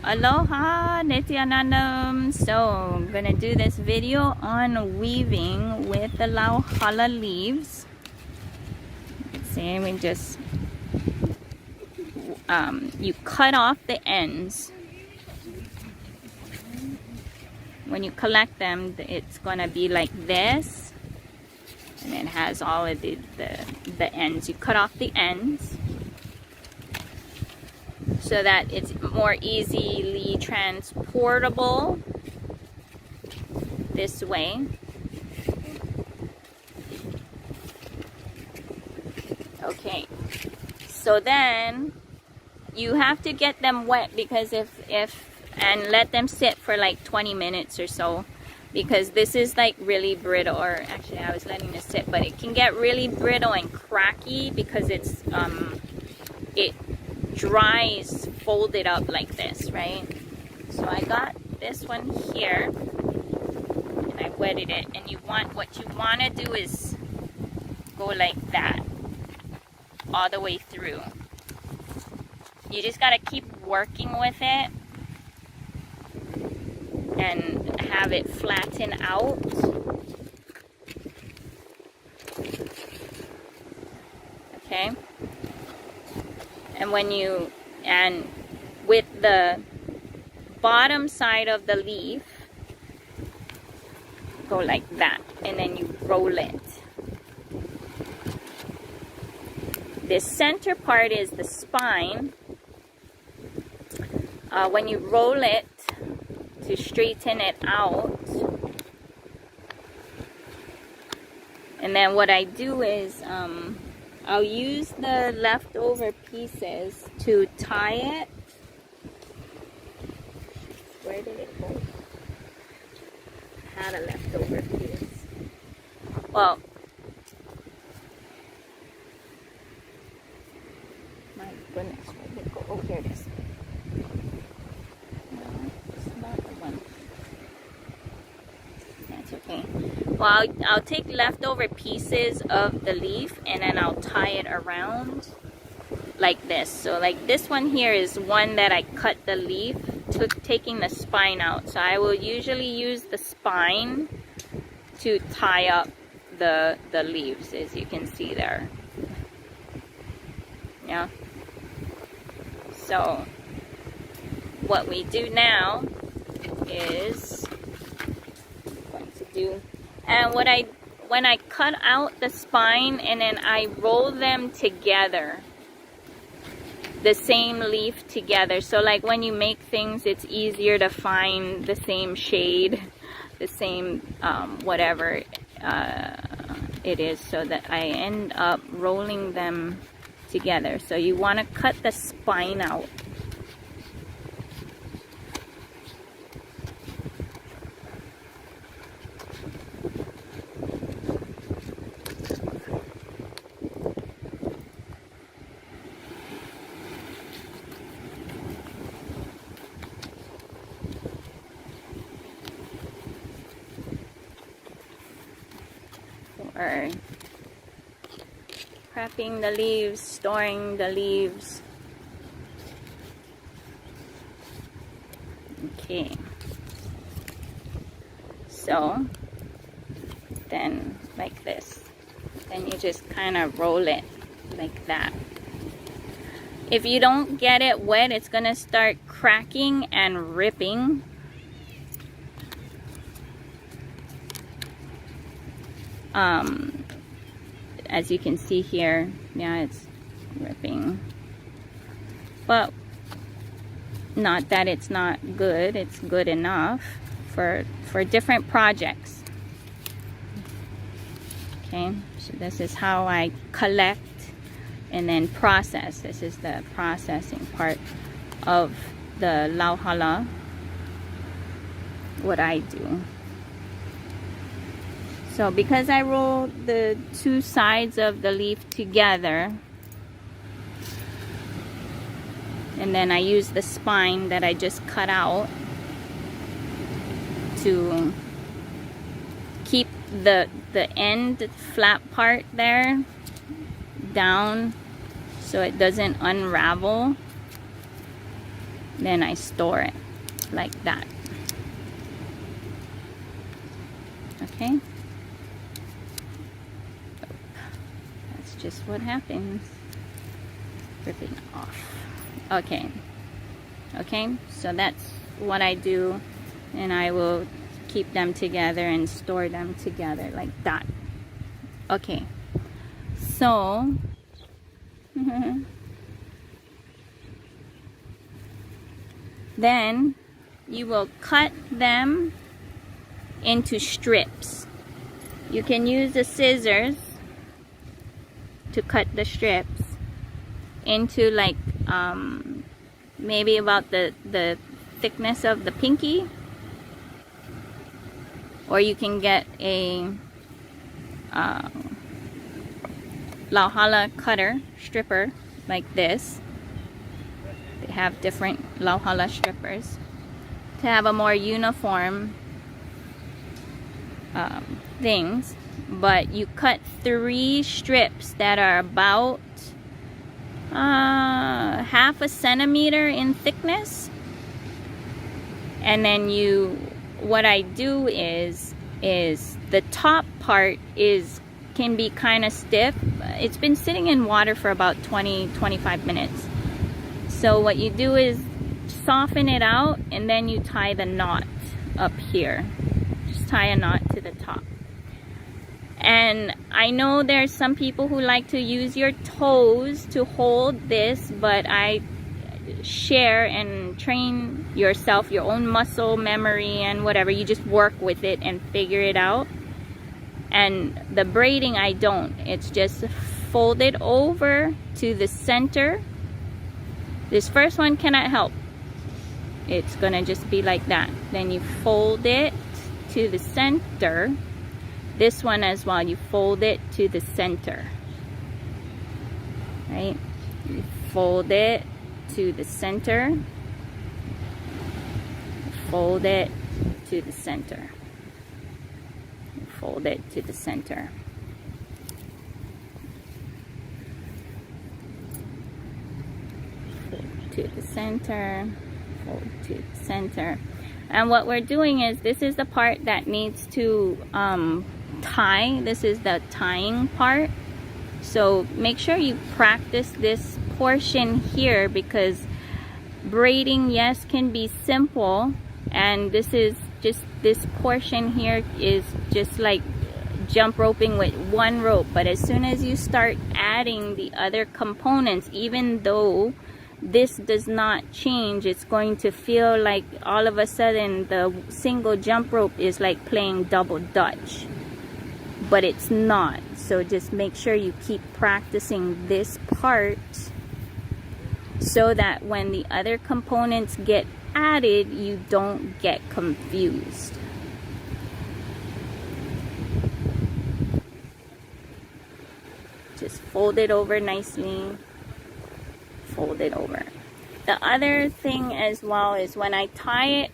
Aloha Nityanandam. So I'm gonna do this video on weaving with the Lauhala leaves. See, we just you cut off the ends. When you collect them, it's gonna be like this, and it has all of the ends. You cut off the ends so that it's more easily transportable this way. Okay, so then you have to get them wet, because and let them sit for like 20 minutes or so, because this is like really brittle. Or actually I was letting this sit, but it can get really brittle and cracky because it's it dries folded up like this, right? So I got this one here and I wetted it, and what you want to do is go like that all the way through. You just got to keep working with it and have it flatten out. Okay. And with the bottom side of the leaf, go like that, and then you roll it. This center part is the spine. When you roll it to straighten it out, and then what I do is I'll use the leftover pieces to tie it. Where did it go? I had a leftover piece. Well, my goodness, where did it go? Oh, here it is. No, it's not the one. That's okay. Well, I'll take leftover pieces of the leaf and then I'll tie it around like this. So like this one here is one that I cut the leaf, taking the spine out. So I will usually use the spine to tie up the leaves, as you can see there. Yeah. So what we do now is and when I cut out the spine and then I roll them together, the same leaf together. So like when you make things, it's easier to find the same shade, the same whatever it is, so that I end up rolling them together. So you want to cut the spine out. Or prepping the leaves, storing the leaves. Okay. So then like this. Then you just kind of roll it like that. If you don't get it wet, it's gonna start cracking and ripping. As you can see here, yeah, it's ripping, but not that it's not good. It's good enough for different projects. Okay, so this is how I collect and then process. This is the processing part of the Lauhala, what I do. So because I roll the two sides of the leaf together, and then I use the spine that I just cut out to keep the end flat part there down so it doesn't unravel. Then I store it like that. Okay. That's just what happens. Ripping off. Okay. Okay, so that's what I do, and I will keep them together and store them together like that. Okay, so then you will cut them into strips. You can use the scissors to cut the strips into like maybe about the thickness of the pinky, or you can get a Lauhala cutter stripper like this. They have different Lauhala strippers to have a more uniform things, but you cut 3 strips that are about half a centimeter in thickness, and then what I do is the top part can be kind of stiff. It's been sitting in water for about 20-25 minutes. So what you do is soften it out, and then you tie the knot up here. Just tie a knot to the top. And I know there's some people who like to use your toes to hold this, but I share and train yourself, your own muscle memory and whatever. You just work with it and figure it out. And the braiding, I don't. It's just fold it over to the center. This first one cannot help. It's gonna just be like that. Then you fold it to the center. This one as well, you fold it to the center, right? You fold it to the center, fold it to the center, fold it to the center. Fold to the center, fold to the center. And what we're doing is, this is the part that needs to tie. This is the tying part. So make sure you practice this portion here, because braiding, yes, can be simple, and this portion here is just like jump roping with one rope. But as soon as you start adding the other components, even though this does not change, it's going to feel like all of a sudden the single jump rope is like playing double dutch, but it's not. So just make sure you keep practicing this part so that when the other components get added, you don't get confused. Just fold it over nicely. Fold it over. The other thing as well is, when I tie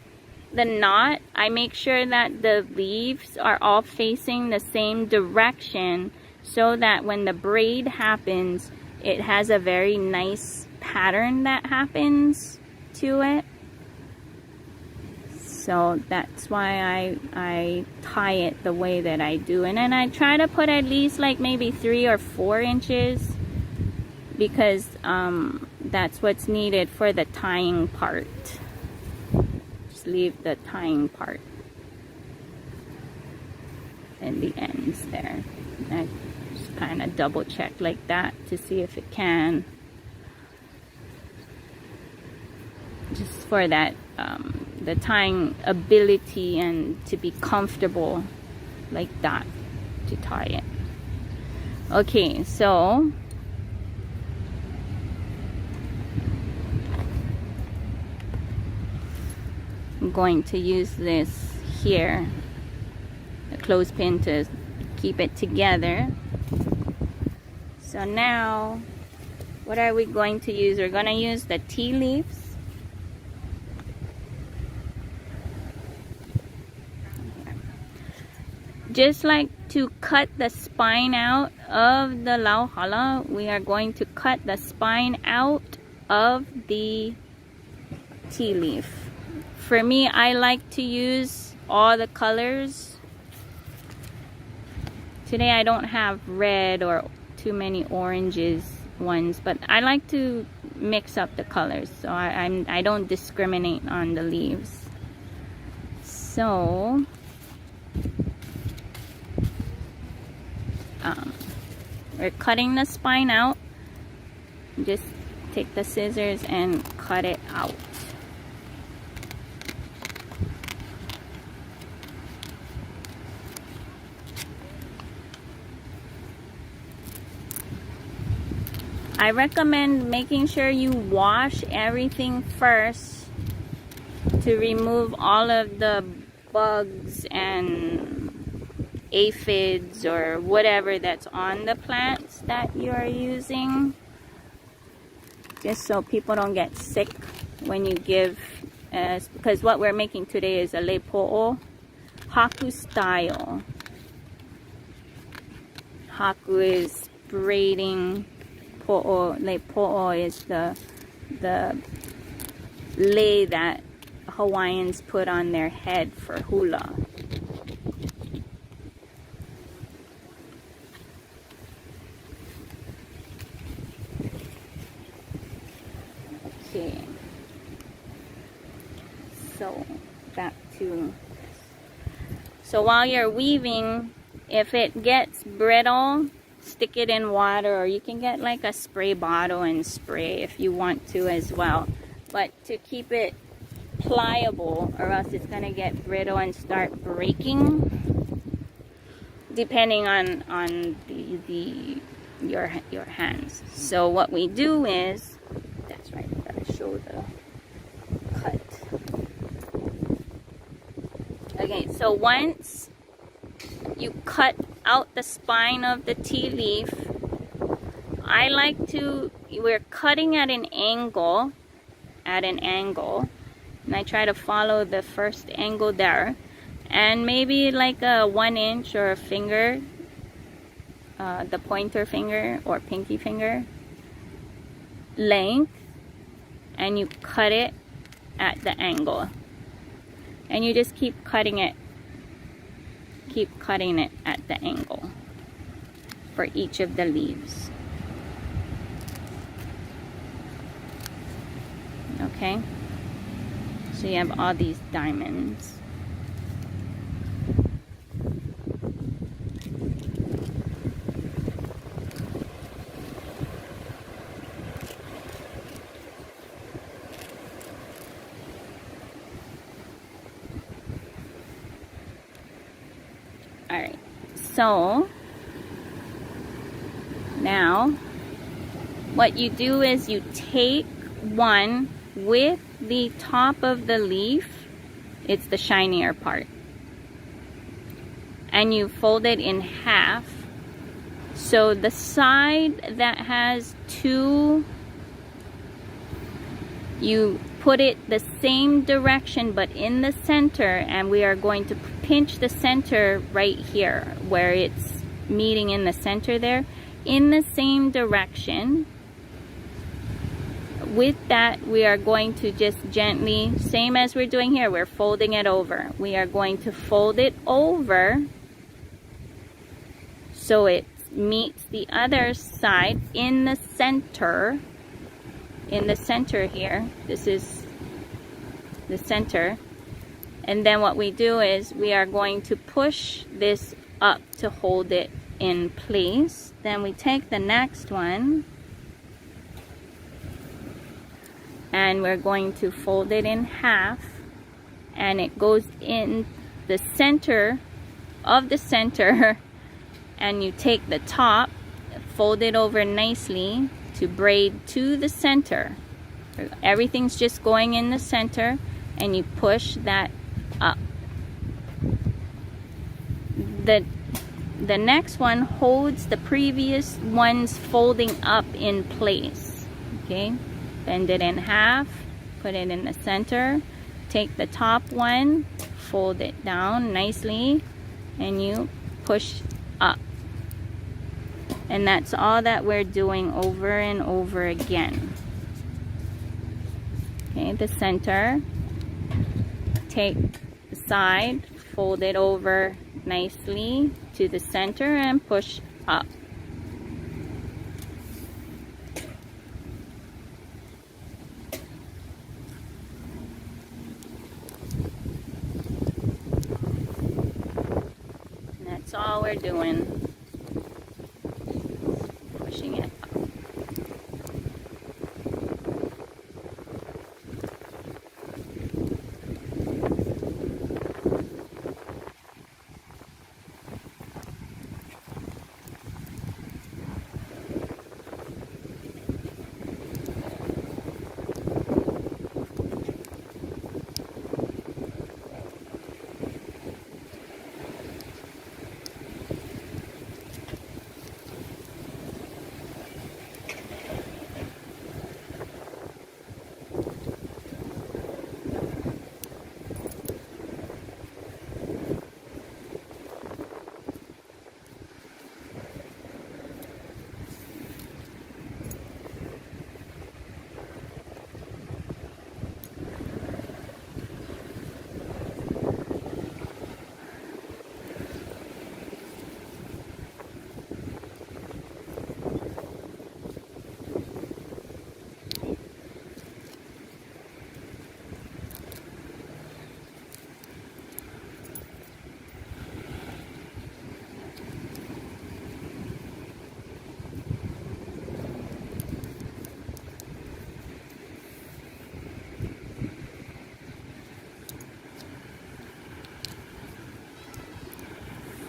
the knot, I make sure that the leaves are all facing the same direction, so that when the braid happens, it has a very nice pattern that happens to it. So that's why I tie it the way that I do. And then I try to put at least like maybe 3 or 4 inches, because that's what's needed for the tying part. Just leave the tying part in the ends there. I just kind of double check like that to see if it can, just for that the tying ability, and to be comfortable like that to tie it. Okay, so I'm going to use this here, the clothespin, to keep it together. So now, what are we going to use? We're going to use the tea leaves. Just like to cut the spine out of the Lauhala, we are going to cut the spine out of the tea leaf. For me, I like to use all the colors. Today I don't have red or too many oranges ones, but I like to mix up the colors, so I don't discriminate on the leaves. So we're cutting the spine out. Just take the scissors and cut it out. I recommend making sure you wash everything first to remove all of the bugs and aphids or whatever that's on the plants that you are using, just so people don't get sick when you give, because what we're making today is a leipo'o Haku style. Haku is braiding. Leipo'o is the lei that Hawaiians put on their head for hula. Okay, so back to, so while you're weaving, if it gets brittle, stick it in water, or you can get like a spray bottle and spray if you want to as well. But to keep it pliable, or else it's gonna get brittle and start breaking, depending on your hands. So what we do is, that's right, I gotta show the cut. Okay, so once you cut out the spine of the tea leaf, I like to, we're cutting at an angle, and I try to follow the first angle there, and maybe like a 1 inch or a finger, the pointer finger or pinky finger length, and you cut it at the angle, and you just keep cutting it at the angle for each of the leaves. Okay, so you have all these diamonds. Alright, so now what you do is you take one with the top of the leaf, it's the shinier part, and you fold it in half. So the side that has two, you put it the same direction but in the center, and we are going to pinch the center right here where it's meeting in the center there, in the same direction. With that, we are going to just gently, same as we're doing here, we're folding it over. We are going to fold it over so it meets the other side in the center. In the center here, this is the center. And then what we do is we are going to push this up to hold it in place. Then we take the next one and we're going to fold it in half, and it goes in the center of the center, and you take the top, fold it over nicely to braid to the center. Everything's just going in the center, and you push that up. The next one holds the previous one's folding up in place. Okay, bend it in half, put it in the center, take the top one, fold it down nicely, and you push up. And that's all that we're doing over and over again. Okay, the center. Take the side, fold it over nicely to the center and push up. And that's all we're doing. Pushing it up.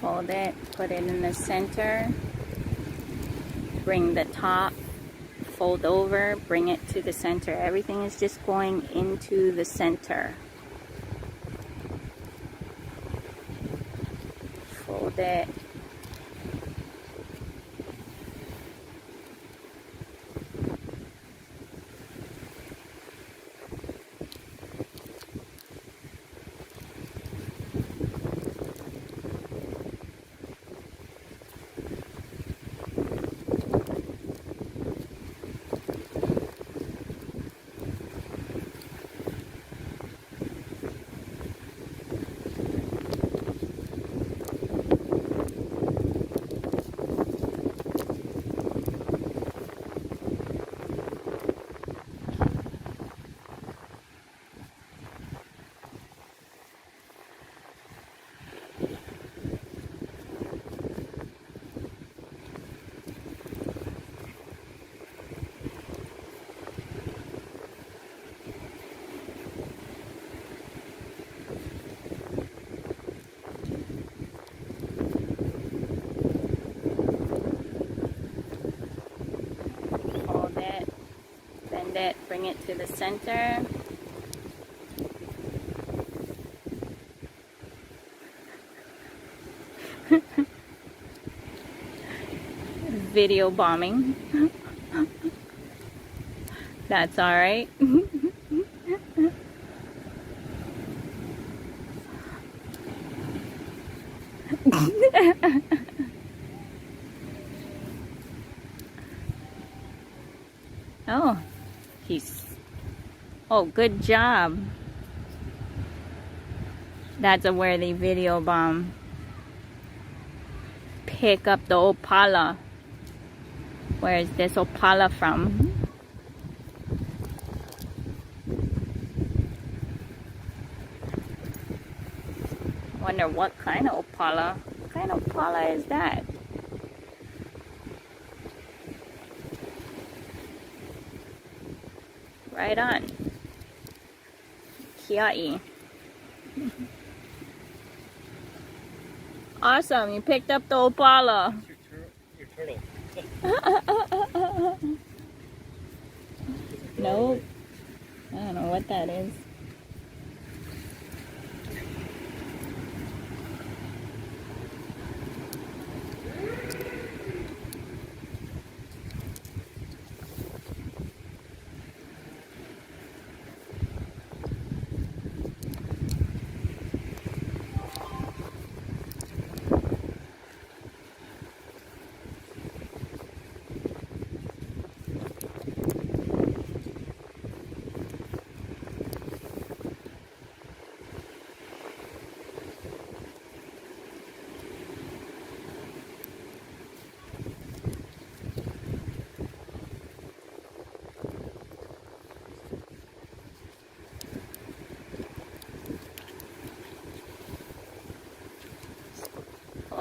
Fold it, put it in the center, bring the top, fold over, bring it to the center. Everything is just going into the center. Fold it. It, bring it to the center. Video bombing. That's all right. Oh. Oh, good job. That's a worthy video bomb. Pick up the Opala. Where is this Opala from? Wonder what kind of Opala? What kind of Opala is that? Right on. Kiai. Awesome, you picked up the Opala. Your turtle. Nope. I don't know what that is.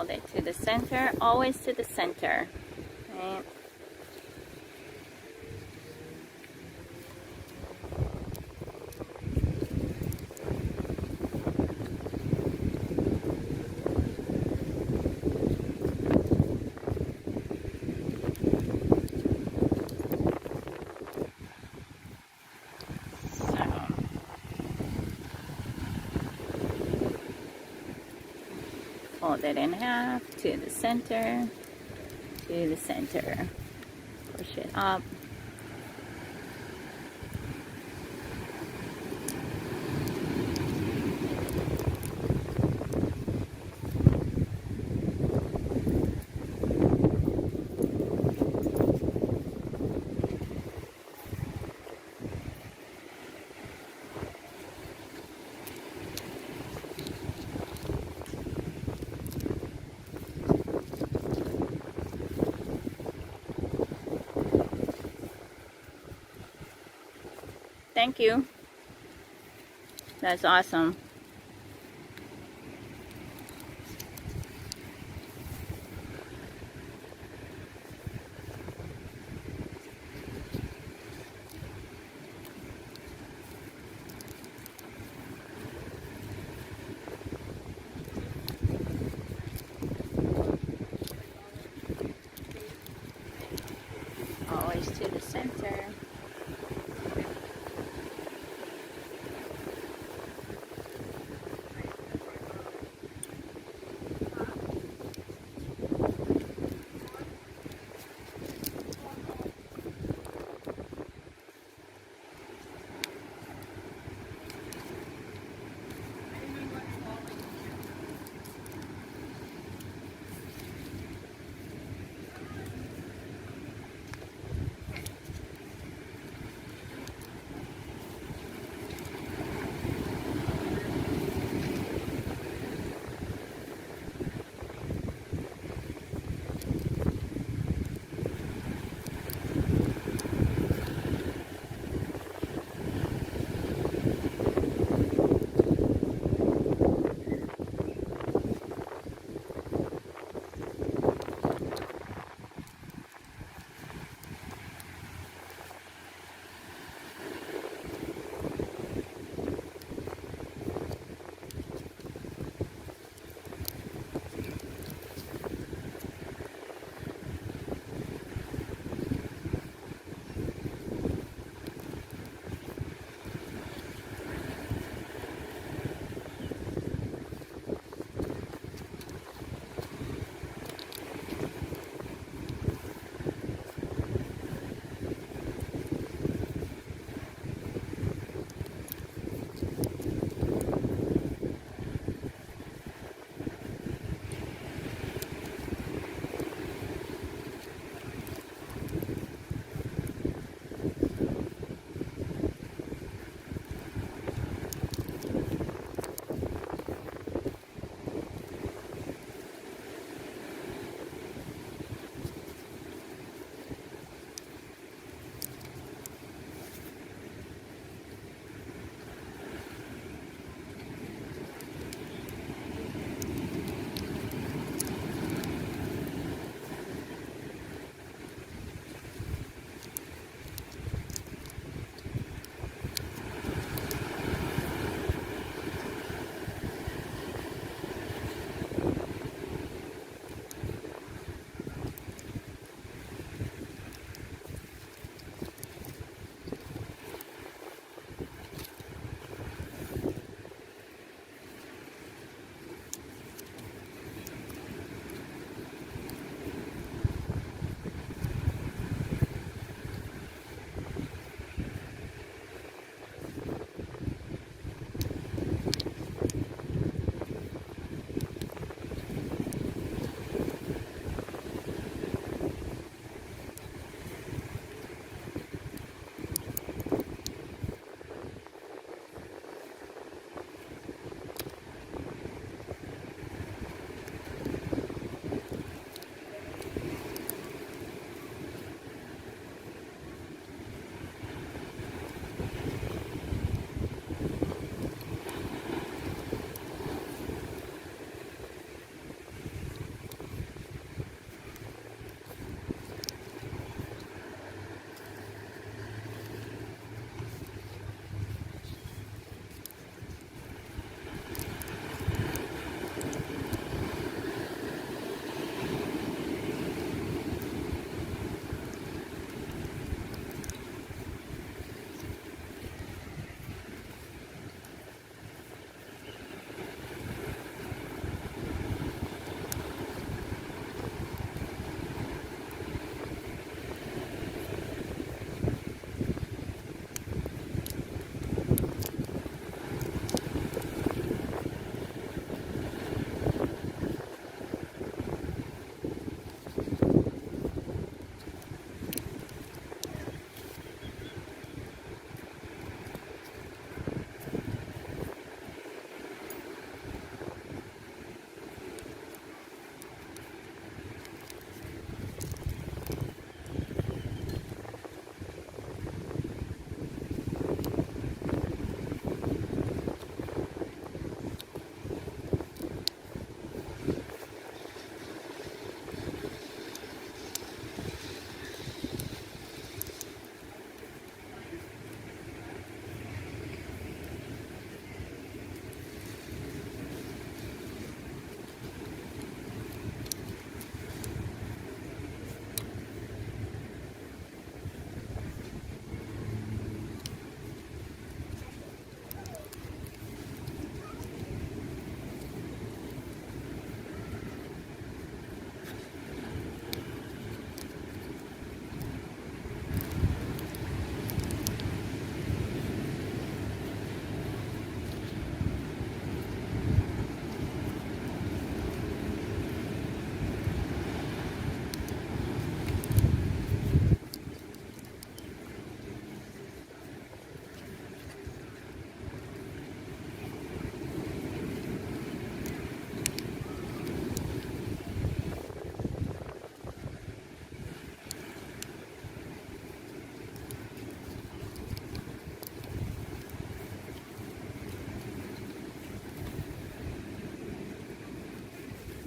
Hold it to the center, always to the center. Right? Fold it in half to the center, to the center. Push it up. Thank you. That's awesome. Always to the center.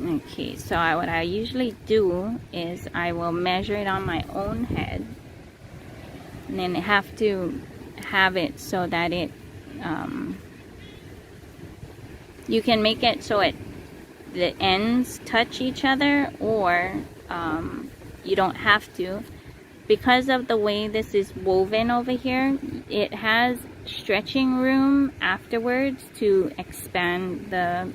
Okay, so what I usually do is I will measure it on my own head, and then I have to have it so that it you can make it so the ends touch each other, or you don't have to. Because of the way this is woven over here, it has stretching room afterwards to expand the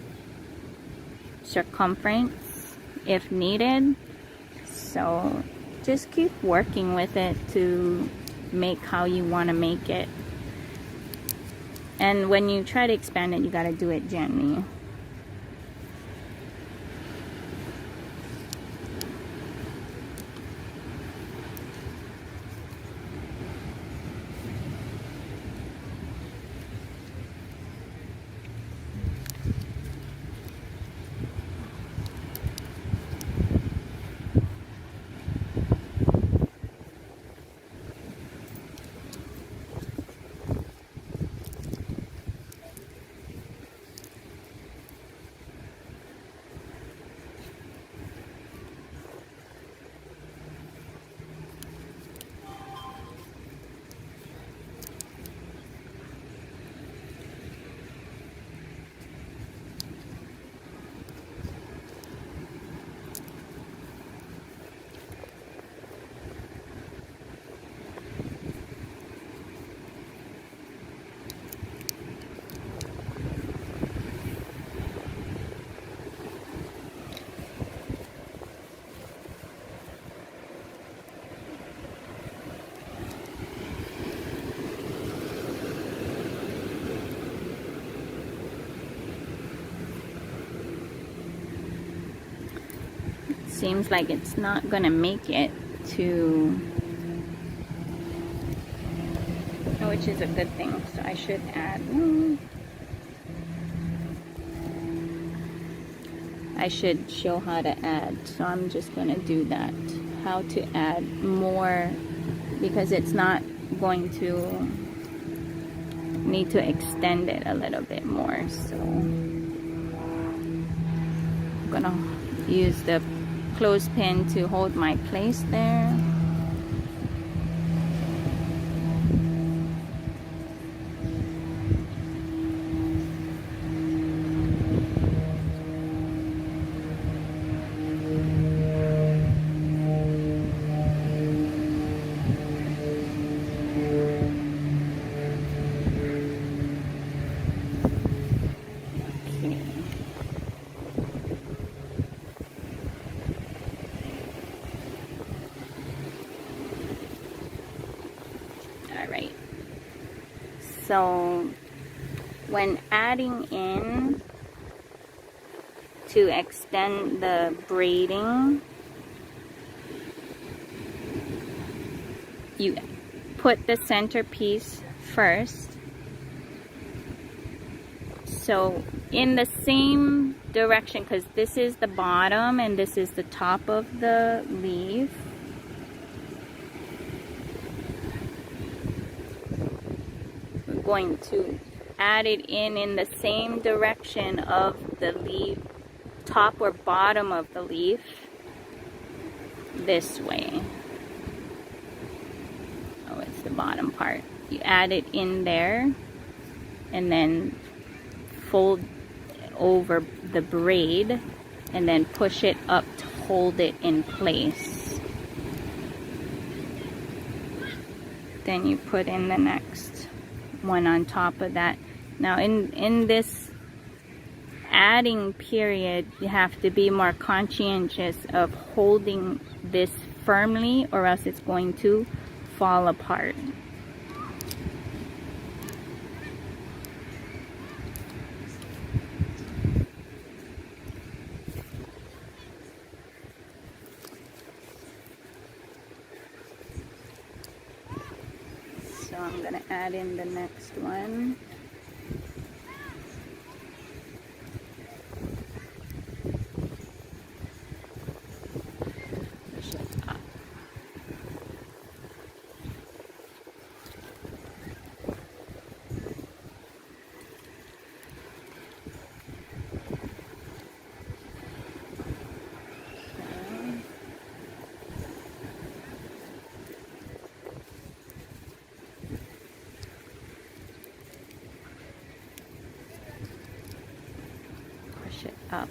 circumference if needed. So just keep working with it to make how you want to make it. And when you try to expand it, you got to do it gently. Seems like it's not gonna make it to, which is a good thing. So I should add, I should show how to add. So I'm just gonna do that, how to add more, because it's not going to need to extend it a little bit more. So I'm gonna use the clothespin to hold my place there. So when adding in to extend the braiding, you put the centerpiece first. So in the same direction, because this is the bottom and this is the top of the leaf. Going to add it in the same direction of the leaf, top or bottom of the leaf, this way. Oh, it's the bottom part. You add it in there and then fold over the braid and then push it up to hold it in place. Then you put in the next one on top of that. Now in this adding period, you have to be more conscientious of holding this firmly, or else it's going to fall apart. So I'm going to add in the next one. Push it up. up.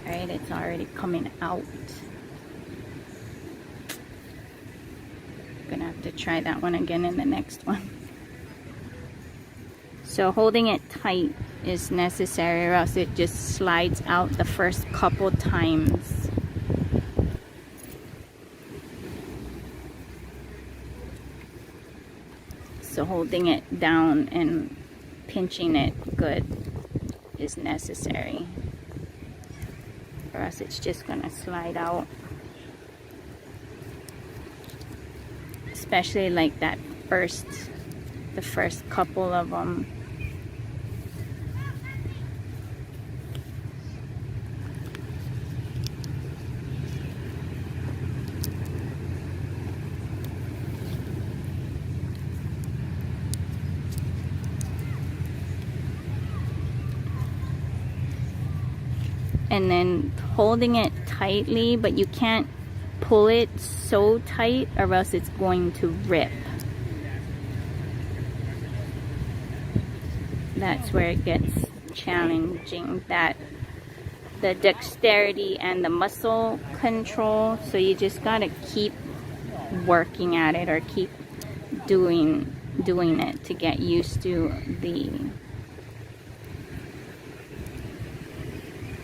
Alright, it's already coming out. Gonna have to try that one again in the next one. So holding it tight is necessary, or else it just slides out the first couple times. So holding it down and pinching it good is necessary, or else it's just gonna slide out. Especially like that the first couple of them. And then holding it tightly, but you can't pull it so tight or else it's going to rip. That's where it gets challenging, that the dexterity and the muscle control. So you just gotta keep working at it, or keep doing it to get used to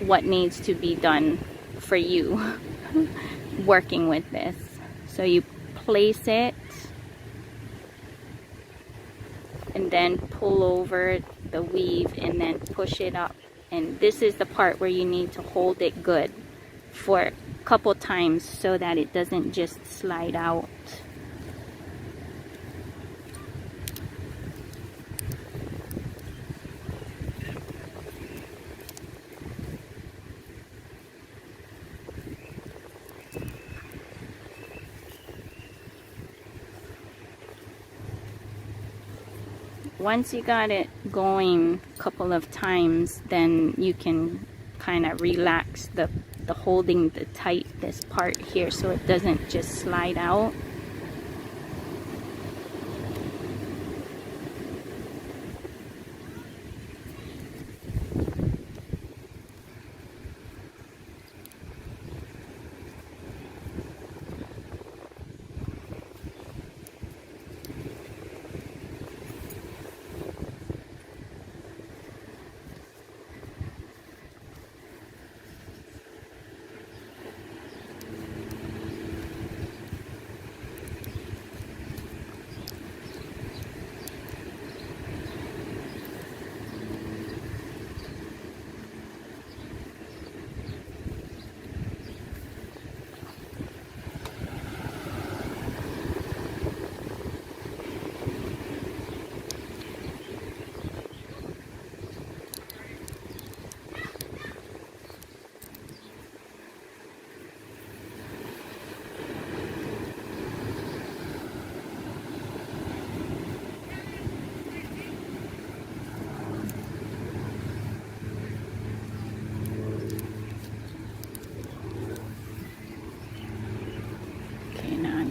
what needs to be done for you working with this. So you place it and then pull over the weave and then push it up, and this is the part where you need to hold it good for a couple times so that it doesn't just slide out. Once you got it going a couple of times, then you can kind of relax the holding the tight this part here so it doesn't just slide out.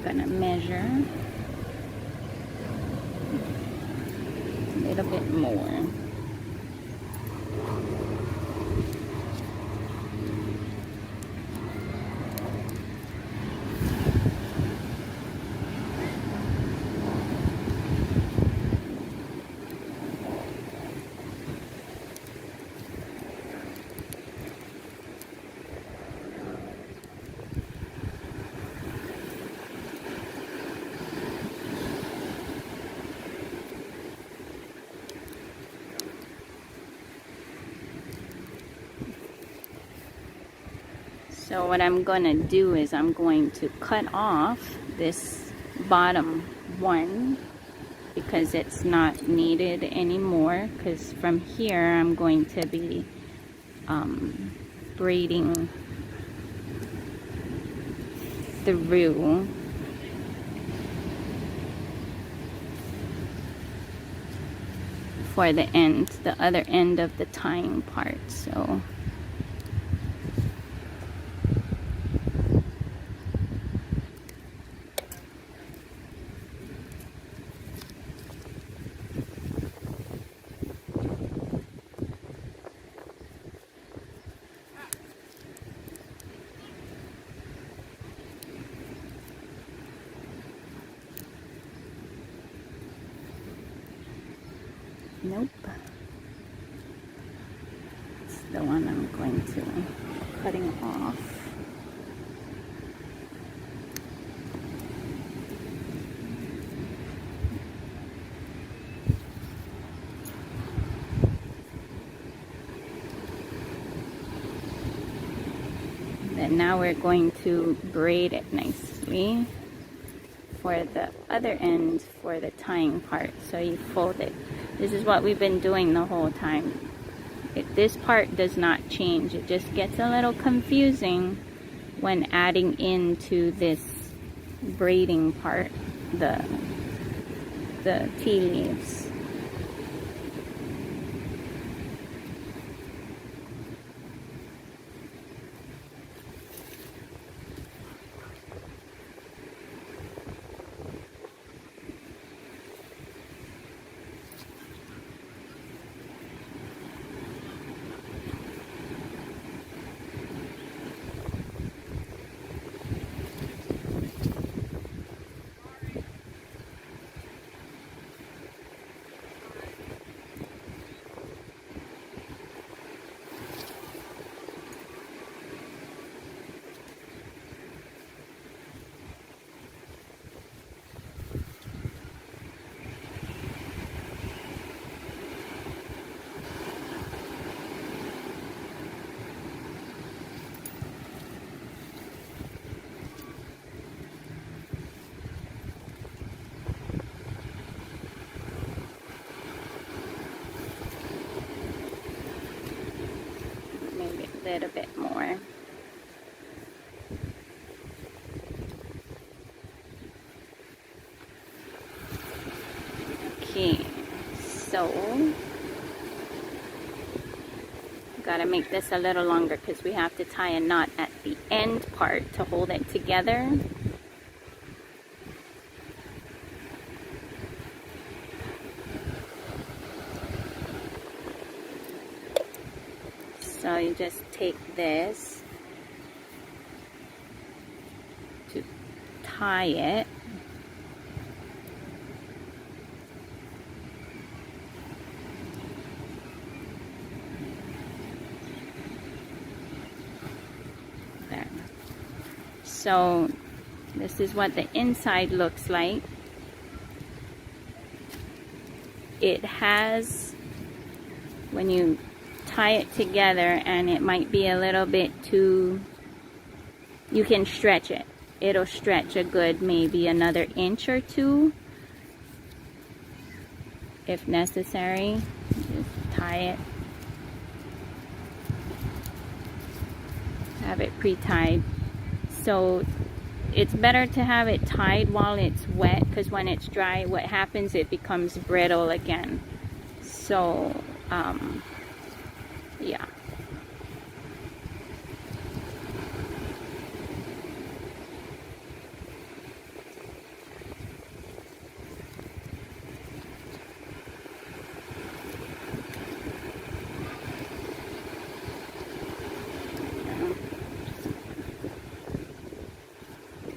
Gonna measure a little bit more. So what I'm going to do is I'm going to cut off this bottom one because it's not needed anymore, because from here I'm going to be braiding through. For the end, the other end of the tying part. So Nope. It's the one I'm going to cutting off. And now we're going to braid it nicely for the other end for the tying part. So you fold it. This is what we've been doing the whole time. This part does not change. It just gets a little confusing when adding into this braiding part, the tea leaves. A little bit more. Okay, so gotta make this a little longer because we have to tie a knot at the end part to hold it together. So you just take this to tie it. There. So this is what the inside looks like. It has, when you tie it together, and it might be a little bit too, you can stretch it. It'll stretch a good maybe another inch or two if necessary. Just tie it, have it pre-tied. So it's better to have it tied while it's wet, because when it's dry, what happens, it becomes brittle again. So yeah.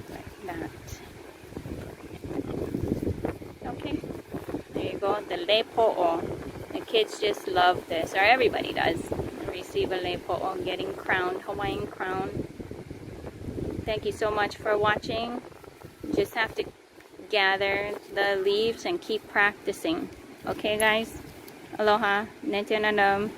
Like that. Okay. There you go. The lepo'o. The kids just love this, or everybody does. Receive a lepo'o, getting crowned, Hawaiian crown. Thank you so much for watching. You just have to gather the leaves and keep practicing. Okay, guys? Aloha. Nete nanam.